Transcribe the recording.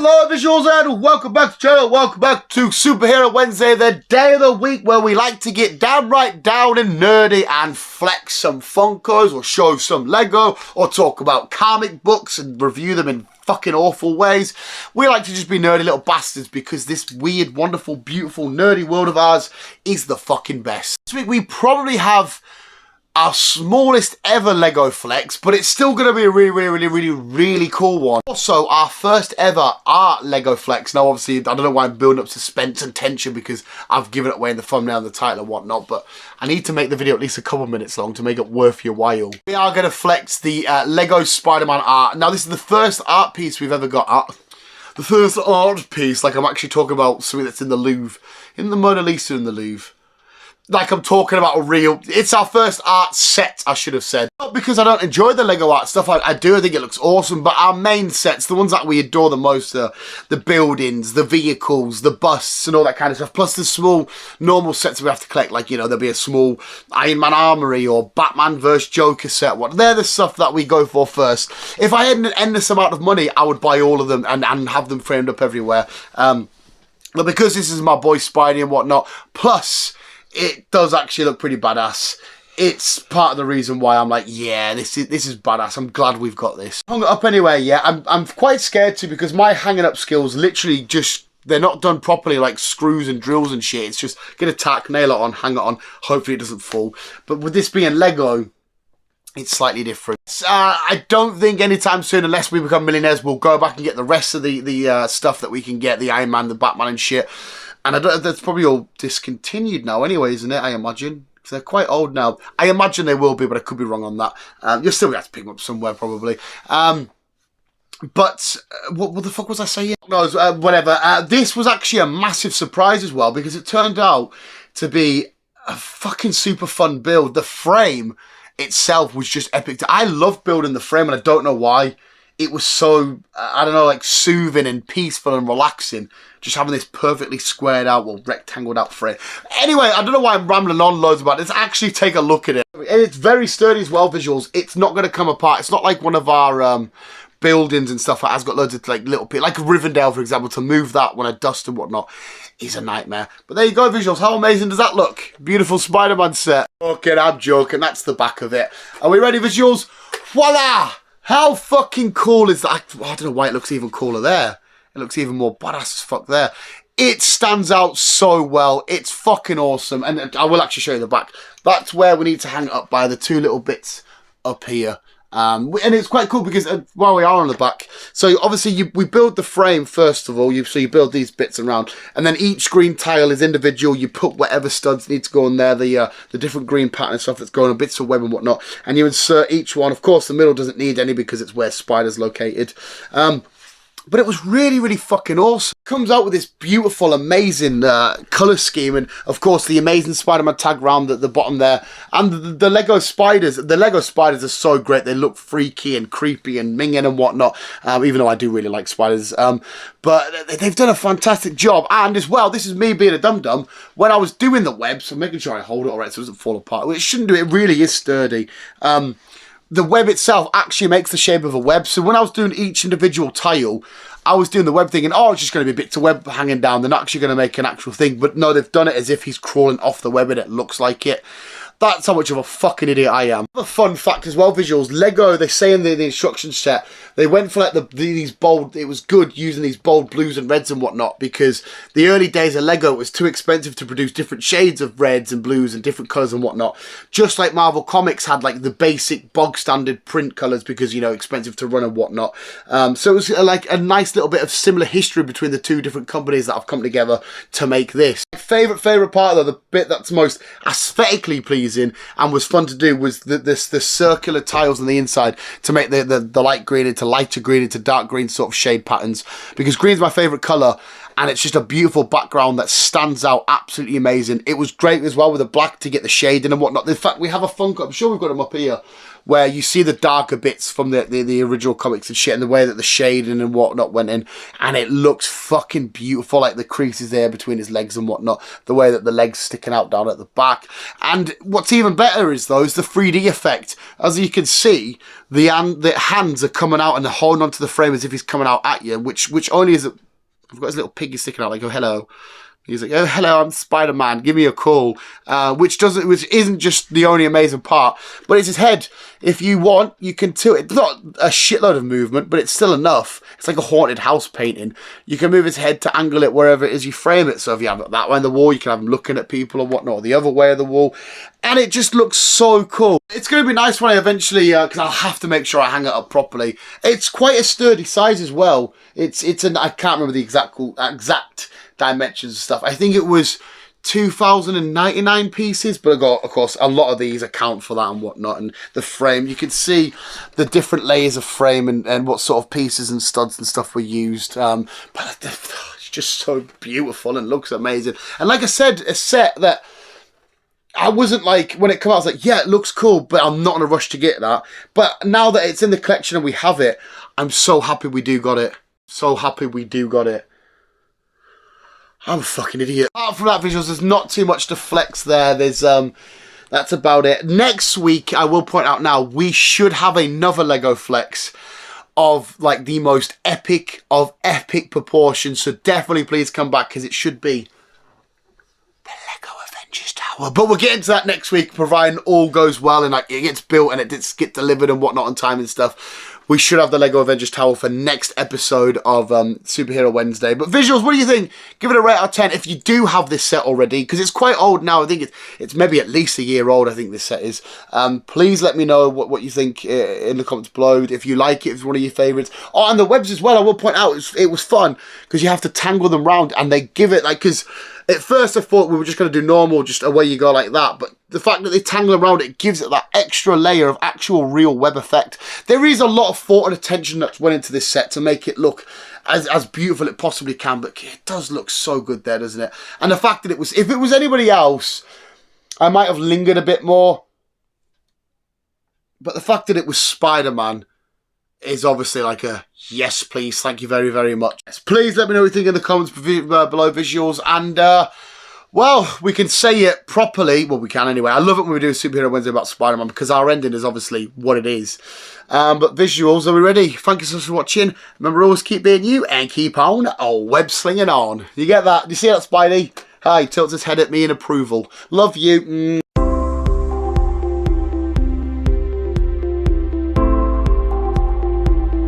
Hello visuals and welcome back to the channel, welcome back to Superhero Wednesday, the day of the week where we like to get downright down and nerdy and flex some Funkos or show some Lego or talk about comic books and review them in fucking awful ways. We like to just be nerdy little bastards because this weird, wonderful, beautiful, nerdy world of ours is the fucking best. This week we probably have our smallest ever Lego flex, but it's still going to be a really cool one. Also, our first ever art Lego flex. Now, obviously, I don't know why I'm building up suspense and tension because I've given it away in the thumbnail and the title and whatnot, but I need to make the video at least a couple minutes long to make it worth your while. We are going to flex the Lego Spider-Man art. Now, this is the first art piece we've ever got. The first art piece, like I'm actually talking about something that's in the Louvre. In the Mona Lisa in the Louvre. Like I'm talking about a real, it's our first art set, I should have said. Not because I don't enjoy the Lego art stuff, I do, I think it looks awesome, but our main sets, the ones that we adore the most are the buildings, the vehicles, the busts and all that kind of stuff, plus the small, normal sets we have to collect, like, you know, there'll be a small Iron Man armory or Batman vs Joker set, they're the stuff that we go for first. If I had an endless amount of money, I would buy all of them and have them framed up everywhere. But because this is my boy Spidey and whatnot, plus it does actually look pretty badass. It's part of the reason why I'm like, yeah, this is badass. I'm glad we've got this. Hung it up anyway, yeah. I'm quite scared to because my hanging up skills literally just, they're not done properly, like screws and drills and shit. It's just get a tack, nail it on, hang it on, hopefully it doesn't fall. But with this being Lego, it's slightly different. I don't think anytime soon, unless we become millionaires, we'll go back and get the rest of the stuff that we can get, the Iron Man, the Batman and shit. And I don't, that's probably all discontinued now anyway, isn't it? I imagine. Because they're quite old now. I imagine they will be, but I could be wrong on that. You'll still have to pick them up somewhere, probably. But what the fuck was I saying? No, whatever. This was actually a massive surprise as well, because it turned out to be a fucking super fun build. The frame itself was just epic. I love building the frame, and I don't know why. It was so, I don't know, like soothing and peaceful and relaxing. Just having this perfectly squared out, well, rectangled out frame. Anyway, I don't know why I'm rambling on loads about this. Actually take a look at it. And it's very sturdy as well, visuals. It's not going to come apart. It's not like one of our buildings and stuff that has got loads of like little bit, like Rivendell, for example, to move that when I dust and whatnot is a nightmare. But there you go, visuals. How amazing does that look? Beautiful Spider-Man set. Okay, I'm joking. That's the back of it. Are we ready, visuals? Voila! How fucking cool is that? I don't know why it looks even cooler there. It looks even more badass as fuck there. It stands out so well. It's fucking awesome. And I will actually show you the back. That's where we need to hang it up by the two little bits up here. And it's quite cool because while we are on the back, so obviously we build the frame first of all, so you build these bits around, and then each green tile is individual. You put whatever studs need to go on there, the different green pattern stuff that's going on, bits of web and whatnot, and you insert each one. Of course, the middle doesn't need any because it's where Spider's located. But it was really fucking awesome. Comes out with this beautiful, amazing colour scheme, and of course the amazing Spider-Man tag round at the bottom there. And the Lego spiders, are so great. They look freaky and creepy and minging and whatnot, even though I do really like spiders. But they've done a fantastic job. And as well, this is me being a dum-dum, when I was doing the web, so making sure I hold it all right so it doesn't fall apart. Well, it shouldn't do, it really is sturdy. The web itself actually makes the shape of a web. So when I was doing each individual tile, I was doing the web thinking, oh, it's just going to be bits of web hanging down. They're not actually going to make an actual thing. But no, they've done it as if he's crawling off the web and it looks like it. That's how much of a fucking idiot I am. A fun fact as well, visuals. Lego, they say in the instruction set, they went for like these bold, it was good using these bold blues and reds and whatnot because the early days of Lego, it was too expensive to produce different shades of reds and blues and different colours and whatnot. Just like Marvel Comics had like the basic bog standard print colours because, you know, expensive to run and whatnot. So it was like a nice little bit of similar history between the two different companies that have come together to make this. My favourite part though, the bit that's most aesthetically pleasing and was fun to do was the circular tiles on the inside to make the light green into lighter green into dark green sort of shade patterns, because green's my favourite colour and it's just a beautiful background that stands out, absolutely amazing. It was great as well with the black to get the shading and whatnot. In fact, we have a Funko, I'm sure we've got them up here, where you see the darker bits from the original comics and shit, and the way that the shading and whatnot went in, and it looks fucking beautiful, like the creases there between his legs and whatnot, the way that the legs sticking out down at the back. And what's even better is the 3D effect. As you can see, the hands are coming out and they're holding onto the frame as if he's coming out at you, which only is, I've got his little piggy sticking out, like, oh, hello. He's like, oh, hello, I'm Spider-Man, give me a call. Which isn't just the only amazing part, but it's his head. If you want, you can tilt it. It's not a shitload of movement, but it's still enough. It's like a haunted house painting. You can move his head to angle it wherever it is you frame it. So if you have it that way on the wall, you can have him looking at people or whatnot, or the other way of the wall. And it just looks so cool. It's going to be nice when I eventually, because I'll have to make sure I hang it up properly. It's quite a sturdy size as well. I can't remember the exact dimensions and stuff. I think it was 2,099 pieces, but of course a lot of these account for that and whatnot. And the frame, you can see the different layers of frame and what sort of pieces and studs and stuff were used. But it's just so beautiful and looks amazing. And like I said, a set that I wasn't like, when it came out, I was like, yeah, it looks cool, but I'm not in a rush to get that. But now that it's in the collection and we have it, I'm so happy we do got it. So happy we do got it. I'm a fucking idiot. Apart from that, visuals, there's not too much to flex there. There's that's about it. Next week, I will point out now, we should have another Lego flex of like the most epic of epic proportions. So definitely please come back, because it should be the Lego Avengers Tower. But we'll get into that next week, providing all goes well and like it gets built and it gets delivered and whatnot on time and stuff. We should have the Lego Avengers Tower for next episode of Superhero Wednesday. But visuals, what do you think? Give it a rate out of 10 if you do have this set already, because it's quite old now. I think it's maybe at least a year old, I think this set is. Please let me know what you think in the comments below. If you like it, if it's one of your favourites. Oh, and the webs as well, I will point out, it was fun, because you have to tangle them round, and they give it, like, because at first I thought we were just going to do normal, just away you go like that, but the fact that they tangle around it gives it that extra layer of actual real web effect. There is a lot of thought and attention that's went into this set to make it look as beautiful it possibly can, but it does look so good there, doesn't it? And the fact that if it was anybody else, I might have lingered a bit more, but the fact that it was Spider-Man is obviously like a yes please, thank you very, very much. Please let me know what you think in the comments below, visuals, and well, we can say it properly. Well, we can anyway. I love it when we do a Superhero Wednesday about Spider-Man, because our ending is obviously what it is. But visuals, are we ready? Thank you so much for watching. Remember, always keep being you and keep on web slinging on. You get that? Do you see that, Spidey? Hi, tilts his head at me in approval. Love you.